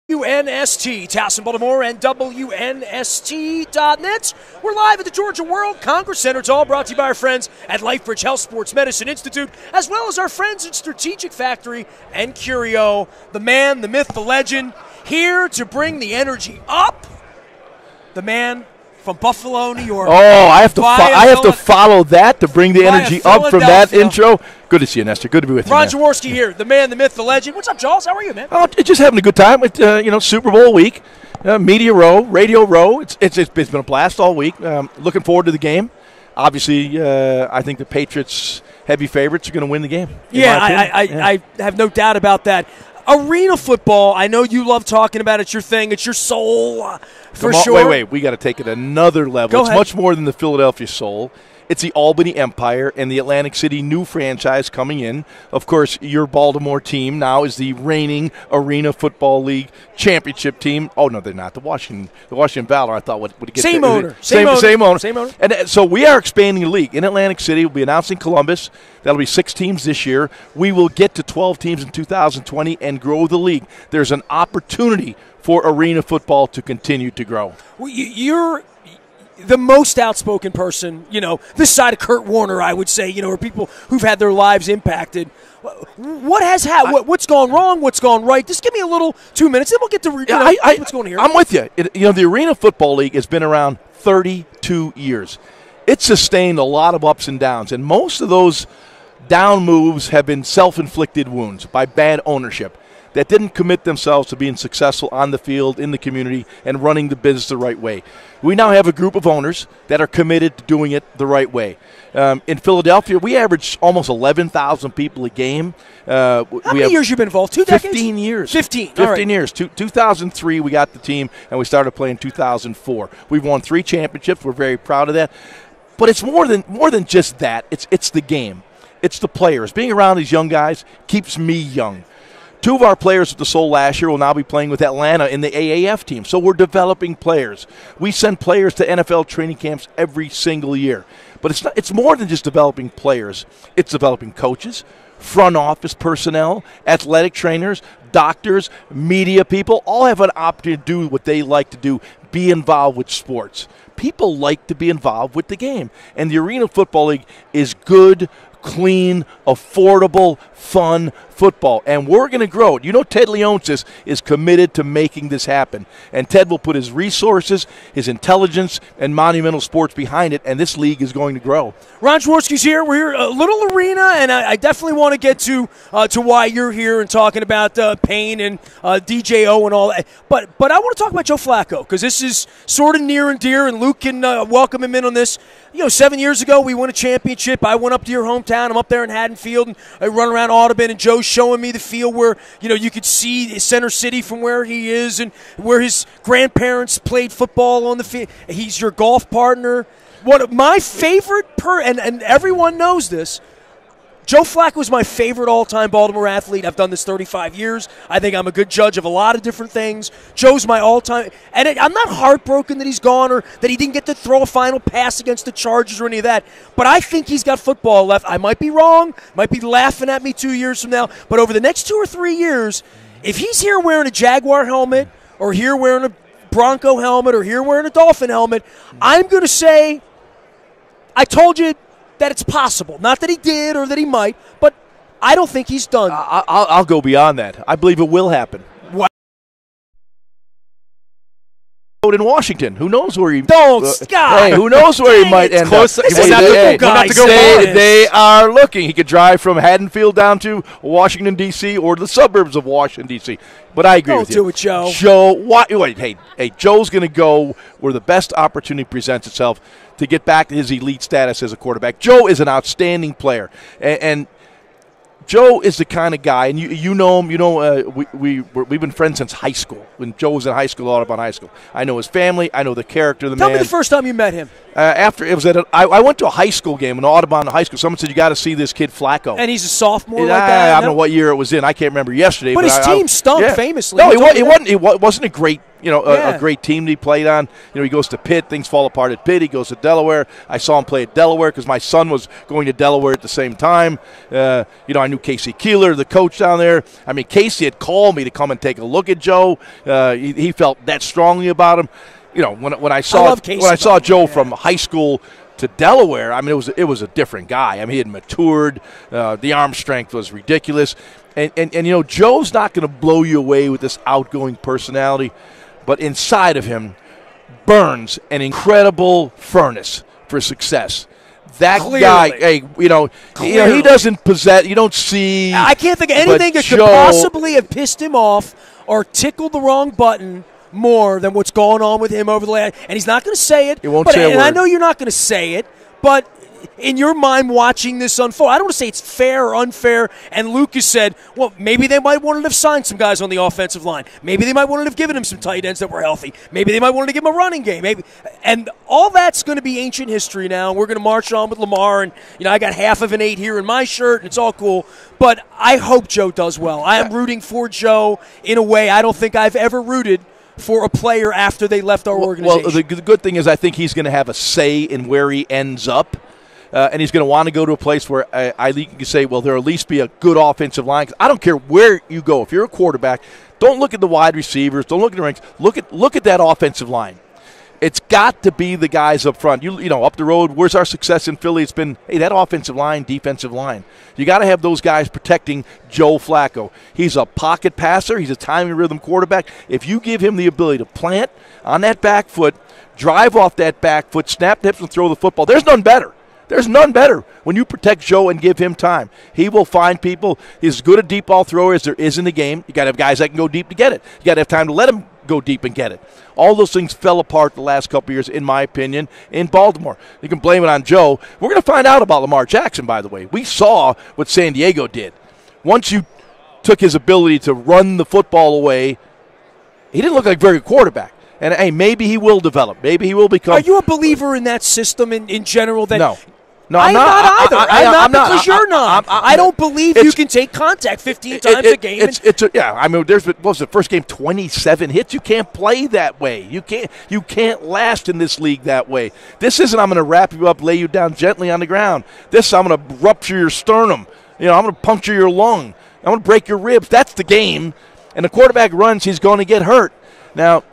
WNST, Towson, Baltimore, and WNST.net. We're live at the Georgia World Congress Center. It's all brought to you by our friends at LifeBridge Health Sports Medicine Institute, as well as our friends at Strategic Factory and Curio. The man, the myth, the legend, here to bring the energy up. The man from Buffalo, New York. Oh, I have to follow that to bring the energy up from that intro. Good to see you, Nestor. Good to be with you, man. Jaworski here, the man, the myth, the legend. What's up, Jaws? How are you, man? Oh, just having a good time. Super Bowl week, media row, radio row. It's been a blast all week. Looking forward to the game. Obviously, I think the Patriots, heavy favorites, are going to win the game. Yeah, I have no doubt about that. Arena football, I know you love talking about it. It's your thing. It's your soul, for sure. Wait. We got to take it another level. It's much more than the Philadelphia Soul. It's the Albany Empire and the Atlantic City new franchise coming in. Of course, your Baltimore team now is the reigning Arena Football League championship team. Oh, no, they're not. The Washington Valor, I thought, would get Same owner. Same owner. And so we are expanding the league. In Atlantic City, we'll be announcing Columbus. That'll be 6 teams this year. We will get to 12 teams in 2020 and grow the league. There's an opportunity for arena football to continue to grow. Well, you're the most outspoken person, this side of Kurt Warner, I would say, or people who've had their lives impacted. What's gone wrong? What's gone right? Just give me a little 2 minutes, then we'll get to what's going here. I'm with you. The Arena Football League has been around 32 years. It's sustained a lot of ups and downs, and most of those down moves have been self-inflicted wounds by bad ownership that didn't commit themselves to being successful on the field, in the community, and running the business the right way. We now have a group of owners that are committed to doing it the right way. In Philadelphia, we average almost 11,000 people a game. How many years you been involved? 2 decades? 15 years. 15 years. 2003, we got the team, and we started playing in 2004. We've won 3 championships. We're very proud of that. But it's more than just that. It's the game. It's the players. Being around these young guys keeps me young. 2 of our players at the Soul last year will now be playing with Atlanta in the AAF team. So we're developing players. We send players to NFL training camps every single year. But it's more than just developing players. It's developing coaches, front office personnel, athletic trainers, doctors, media people. All have an opportunity to do what they like to do, be involved with sports. People like to be involved with the game. And the Arena Football League is good, clean, affordable, fun football, and we're going to grow it. Ted Leonsis is committed to making this happen, and Ted will put his resources, his intelligence, and Monumental Sports behind it, and this league is going to grow. Ron Jaworski's here. We're here, a little arena, and I definitely want to get to why you're here and talking about Payne and DJO and all that. But I want to talk about Joe Flacco, because this is sort of near and dear, and Luke can welcome him in on this. 7 years ago, we won a championship. I went up to your hometown. I'm up there in Haddonfield, and I run around Audubon, and Joe's showing me the field where, you could see Center City from where he is and where his grandparents played football on the field. He's your golf partner. One of my favorite, and everyone knows this, Joe Flacco is my favorite all-time Baltimore athlete. I've done this 35 years. I think I'm a good judge of a lot of different things. Joe's my all-time, and I'm not heartbroken that he's gone or that he didn't get to throw a final pass against the Chargers or any of that, but I think he's got football left. I might be wrong, might be laughing at me 2 years from now, but over the next 2 or 3 years, if he's here wearing a Jaguar helmet or here wearing a Bronco helmet or here wearing a Dolphin helmet, I'm going to say, I told you that it's possible. Not that he did or that he might, but I don't think he's done. I'll go beyond that. I believe it will happen. What? In Washington, who knows where he? Hey, who knows where he might end up? They are looking. He could drive from Haddonfield down to Washington D.C. or the suburbs of Washington D.C. But I agree with you. Don't do it, Joe. Hey, Joe's going to go where the best opportunity presents itself to get back to his elite status as a quarterback. Joe is an outstanding player, and Joe is the kind of guy, and you know him. We've been friends since high school. When Joe was in high school, Audubon High School. I know his family. I know the character of the man. Tell me the first time you met him. After it was I went to a high school game in Audubon High School. Someone said, you got to see this kid Flacco. And he's a sophomore like that? I don't know what year it was in. I can't remember yesterday. But his team stunk famously. No, it wasn't a great a great team that he played on. He goes to Pitt. Things fall apart at Pitt. He goes to Delaware. I saw him play at Delaware because my son was going to Delaware at the same time. I knew Casey Keeler, the coach down there. I mean, Casey had called me to come and take a look at Joe. He felt that strongly about him. When I saw Joe from high school to Delaware, I mean, it was a different guy. I mean, he had matured. The arm strength was ridiculous. And Joe's not going to blow you away with this outgoing personality. But inside of him burns an incredible furnace for success. That guy, he doesn't possess. You don't see. I can't think of anything that could possibly have pissed him off or tickled the wrong button more than what's going on with him over the last. And he's not going to say it. He won't say a word. And I know you're not going to say it, but in your mind watching this unfold, I don't want to say it's fair or unfair, and Lucas said, well, maybe they might want to have signed some guys on the offensive line. Maybe they might want to have given him some tight ends that were healthy. Maybe they might want to give him a running game. And all that's going to be ancient history now, and we're going to march on with Lamar, and I got half of an 8 here in my shirt, and it's all cool. But I hope Joe does well. I am rooting for Joe in a way I don't think I've ever rooted for a player after they left our organization. Well, the good thing is I think he's going to have a say in where he ends up. And he's going to want to go to a place where you can say, well, there'll at least be a good offensive line. 'Cause I don't care where you go. If you're a quarterback, don't look at the wide receivers. Don't look at the ranks. Look at that offensive line. It's got to be the guys up front. Up the road, where's our success in Philly? It's been, hey, that offensive line, defensive line. You got to have those guys protecting Joe Flacco. He's a pocket passer. He's a timing rhythm quarterback. If you give him the ability to plant on that back foot, drive off that back foot, snap the hips and throw the football, there's none better. There's none better when you protect Joe and give him time. He will find people. He's as good a deep ball thrower as there is in the game. You got to have guys that can go deep to get it. You got to have time to let him go deep and get it. All those things fell apart the last couple of years, in my opinion, in Baltimore. You can blame it on Joe. We're going to find out about Lamar Jackson, by the way. We saw what San Diego did. Once you took his ability to run the football away, he didn't look like a very good quarterback. And, hey, maybe he will develop. Maybe he will become. Are you a believer in that system in general? No, I'm not either. I'm not because you're not. I don't believe you can take contact 15 times a game. I mean, what was the first game? 27 hits. You can't play that way. You can't last in this league that way. This isn't I'm going to wrap you up, lay you down gently on the ground. This I'm going to rupture your sternum. I'm going to puncture your lung. I'm going to break your ribs. That's the game. And the quarterback runs, he's going to get hurt. Now,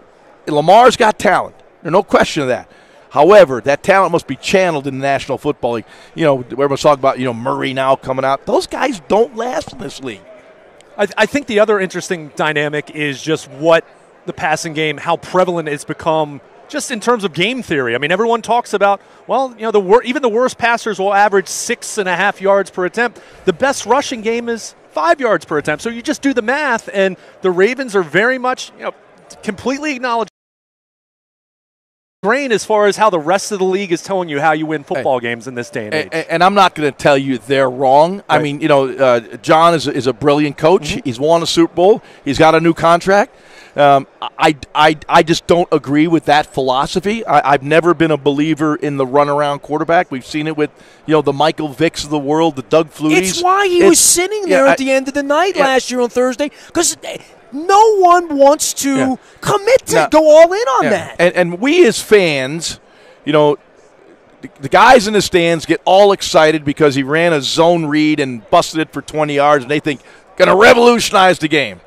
Lamar's got talent. There's no question of that. However, that talent must be channeled in the National Football League. Everyone's talking about, Murray now coming out. Those guys don't last in this league. I think the other interesting dynamic is just what the passing game, how prevalent it's become just in terms of game theory. I mean, everyone talks about, even the worst passers will average 6.5 yards per attempt. The best rushing game is 5 yards per attempt. So you just do the math, and the Ravens are very much, completely acknowledged grain as far as how the rest of the league is telling you how you win football games in this day and age. And I'm not going to tell you they're wrong. Right. I mean, John is a brilliant coach. Mm-hmm. He's won a Super Bowl. He's got a new contract. I just don't agree with that philosophy. I've never been a believer in the runaround quarterback. We've seen it with, the Michael Vicks of the world, the Doug Flutys. It's why he was sitting there at the end of the night last year on Thursday, because no one wants to commit to go all in on that. And we as fans, the guys in the stands get all excited because he ran a zone read and busted it for 20 yards, and they think, going to revolutionize the game.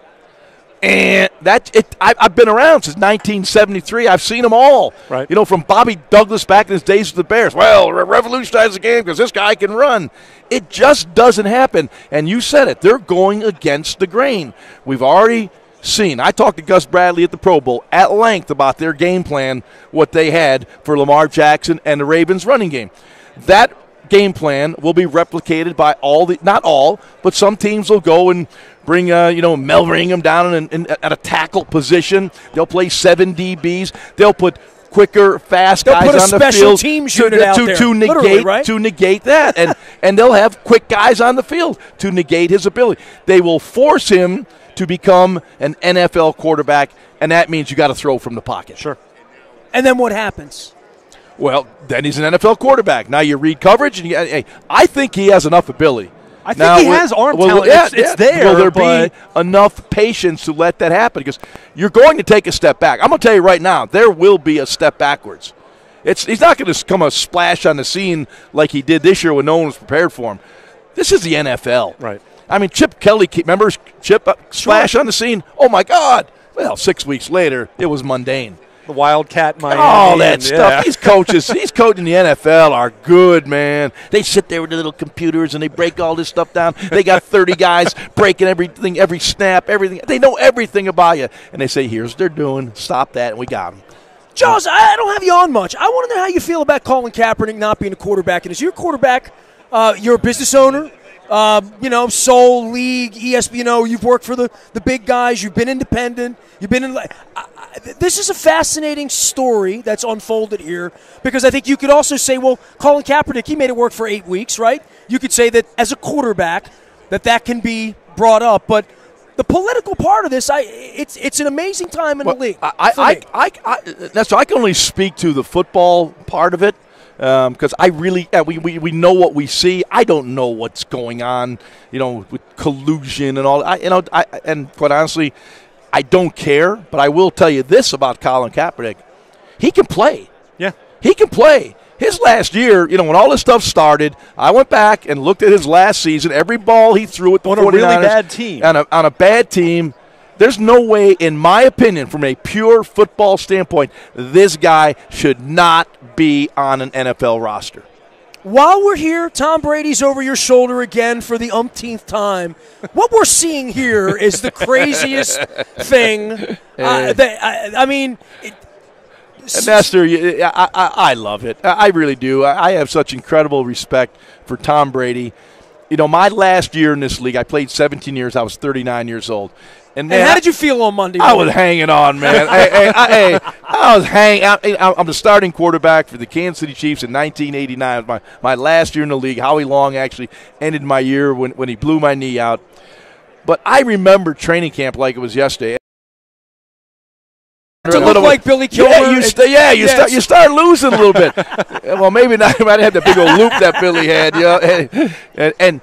And I've been around since 1973. I've seen them all. Right. From Bobby Douglas back in his days with the Bears. Well, revolutionize the game because this guy can run. It just doesn't happen. And you said it. They're going against the grain. We've already seen. I talked to Gus Bradley at the Pro Bowl at length about their game plan, what they had for Lamar Jackson and the Ravens running game. That game plan will be replicated by not all, but some teams will go and bring, Mel Ringham down at a tackle position. They'll play 7 DBs. They'll put quicker, fast guys on the field. They'll put a special teams unit out there. To negate that. And they'll have quick guys on the field to negate his ability. They will force him to become an NFL quarterback, and that means you got to throw from the pocket. Sure. And then what happens? Well, then he's an NFL quarterback. Now you read coverage, and I think he has enough ability. I think he has arm talent. It's there. Will there be enough patience to let that happen? Because you're going to take a step back. I'm going to tell you right now, there will be a step backwards. He's not going to come a splash on the scene like he did this year when no one was prepared for him. This is the NFL. Right. I mean, Chip Kelly, remember Chip splash on the scene? Oh, my God. Well, 6 weeks later, it was mundane. The Wildcat Miami. All that stuff. These coaches, he's coaching the NFL are good, man. They sit there with the little computers and they break all this stuff down. They got 30 guys breaking everything, every snap, everything. They know everything about you. And they say, here's what they're doing. Stop that, and we got them. Jaws, I don't have you on much. I want to know how you feel about Colin Kaepernick not being a quarterback. And is your quarterback, you're a business owner? Soul League, ESPN. You've worked for the big guys. You've been independent. You've been in. This is a fascinating story that's unfolded here because I think you could also say, well, Colin Kaepernick, he made it work for 8 weeks, right? You could say that as a quarterback, that can be brought up, but the political part of this, it's an amazing time in the league. So I can only speak to the football part of it. Because we know what we see. I don't know what's going on, with collusion and all. And quite honestly, I don't care. But I will tell you this about Colin Kaepernick: he can play. Yeah, he can play. His last year, when all this stuff started, I went back and looked at his last season. Every ball he threw at the 49ers on a really bad team. On a bad team. There's no way, in my opinion, from a pure football standpoint, this guy should not be on an NFL roster. While we're here, Tom Brady's over your shoulder again for the umpteenth time. What we're seeing here is the craziest thing. Nestor, I love it. I really do. I have such incredible respect for Tom Brady. My last year in this league, I played 17 years. I was 39 years old. And how did you feel on Monday? I was hanging on, man. I was hanging. I'm the starting quarterback for the Kansas City Chiefs in 1989. It was my last year in the league. Howie Long actually ended my year when he blew my knee out. But I remember training camp like it was yesterday. To look like Billy Kilmer. You start losing a little bit. Well, maybe not. He might have the big old loop that Billy had. And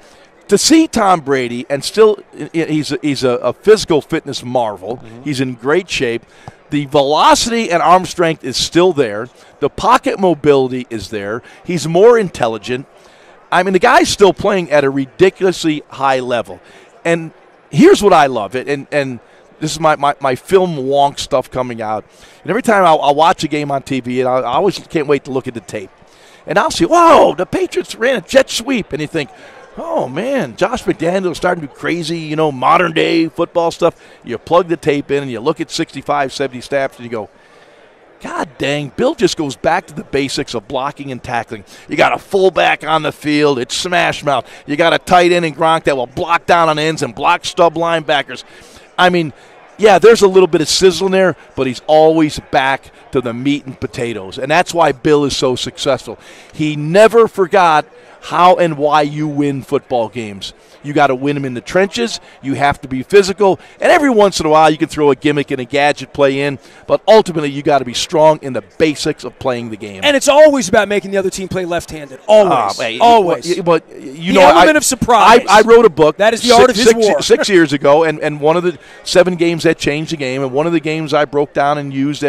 to see Tom Brady, and still he's a physical fitness marvel. Mm-hmm. He's in great shape. The velocity and arm strength is still there. The pocket mobility is there. He's more intelligent. I mean, the guy's still playing at a ridiculously high level. And here's what I love. And this is my film wonk stuff coming out. And every time I'll watch a game on TV, and I always can't wait to look at the tape. And I'll see, whoa, the Patriots ran a jet sweep. And you think, oh, man, Josh McDaniels starting to do crazy, modern-day football stuff. You plug the tape in, and you look at 65, 70 snaps, and you go, God dang, Bill just goes back to the basics of blocking and tackling. You got a fullback on the field. It's smash mouth. You got a tight end in Gronk that will block down on ends and block stub linebackers. I mean, yeah, there's a little bit of sizzle in there, but he's always back to the meat and potatoes. And that's why Bill is so successful. He never forgot how and why you win football games. You got to win them in the trenches. You have to be physical. And every once in a while, you can throw a gimmick and a gadget play in. But ultimately, you got to be strong in the basics of playing the game. And it's always about making the other team play left-handed. Always. Always. But the element of surprise. I wrote a book. That is the art of his war. 6 years ago, and one of the 7 games that changed the game, and one of the games I broke down and used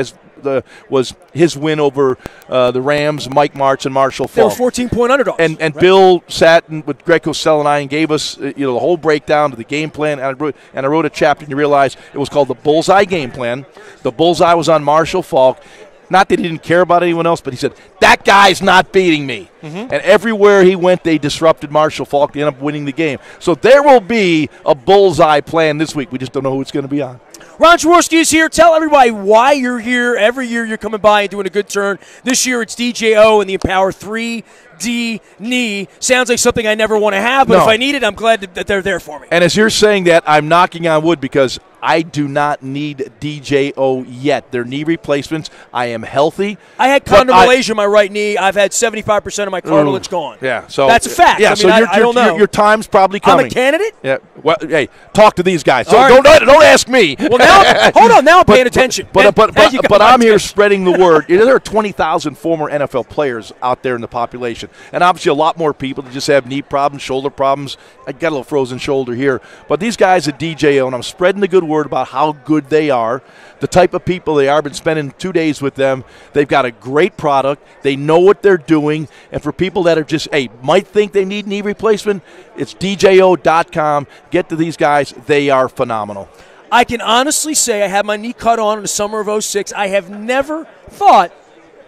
was his win over the Rams, Mike Martz, and Marshall Faulk. They were 14-point underdogs. And right. Bill sat with Greg Cosell and I and gave us the whole breakdown to the game plan. And I wrote a chapter, and you realize it was called the Bullseye Game Plan. The bullseye was on Marshall Faulk. Not that he didn't care about anyone else, but he said, that guy's not beating me. Mm-hmm. And everywhere he went, they disrupted Marshall Faulk. They ended up winning the game. So there will be a bullseye plan this week. We just don't know who it's going to be on. Ron Jaworski is here. Tell everybody why you're here. Every year you're coming by and doing a good turn. This year it's DJO and the Empower 3D knee. Sounds like something I never want to have, but if I need it, I'm glad that they're there for me. And as you're saying that, I'm knocking on wood because I do not need DJO yet. They're knee replacements. I am healthy. I had chondromalacia in my right knee. I've had 75% of my cartilage gone. Yeah, so that's a fact. Yeah, I mean, so I don't know. Your time's probably coming. I'm a candidate? Yeah. Well, hey, talk to these guys. So right. don't ask me. Well, now, hold on. Now I'm paying attention. But I'm here spreading the word. There are 20,000 former NFL players out there in the population, and obviously a lot more people that just have knee problems, shoulder problems. I got a little frozen shoulder here. But these guys at DJO, and I'm spreading the good word about how good they are, the type of people they are. I've been spending 2 days with them. They've got a great product. They know what they're doing. And for people that are just, might think they need knee replacement, it's DJO.com. Get to these guys. They are phenomenal. I can honestly say I had my knee cut on in the summer of 06. I have never thought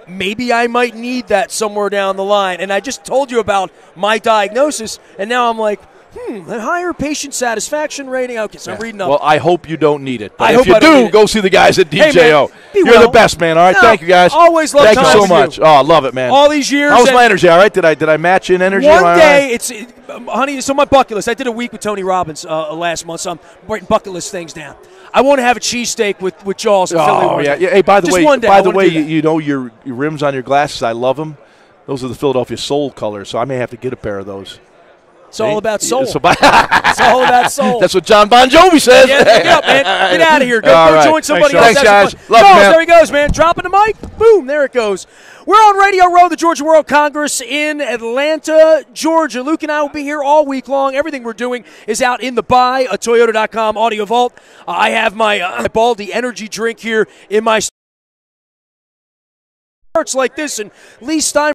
maybe I might need that somewhere down the line. And I just told you about my diagnosis, and now I'm like, a higher patient satisfaction rating. Okay, so I'm reading up. Well, I hope you don't need it. But I if hope you I don't need do, it. go see the guys at DJO. Hey, man, You're the best, man. All right, thank you, guys. Always love Thank you time so with much. you. Oh, I love it, man. All these years. How's my energy? All right? Did I match in energy? One day, honey, so my bucket list. I did a week with Tony Robbins last month, so I'm writing bucket list things down. I want to have a cheesesteak with Jaws in Philly. Oh, yeah. Hey, by the Just way, one day, you know your rims on your glasses, I love them. Those are the Philadelphia Soul colors, so I may have to get a pair of those. It's all about soul. It's all about soul. That's what John Bon Jovi says. Yeah, get up, man. Get out of here. Go join somebody else. Thanks, guys. Love there he goes, man. Dropping the mic. Boom, there it goes. We're on Radio Row, the Georgia World Congress in Atlanta, Georgia. Luke and I will be here all week long. Everything we're doing is out in the buy, a Toyota.com audio vault. I have my Baldy energy drink here in my starts like this, and Lee Stein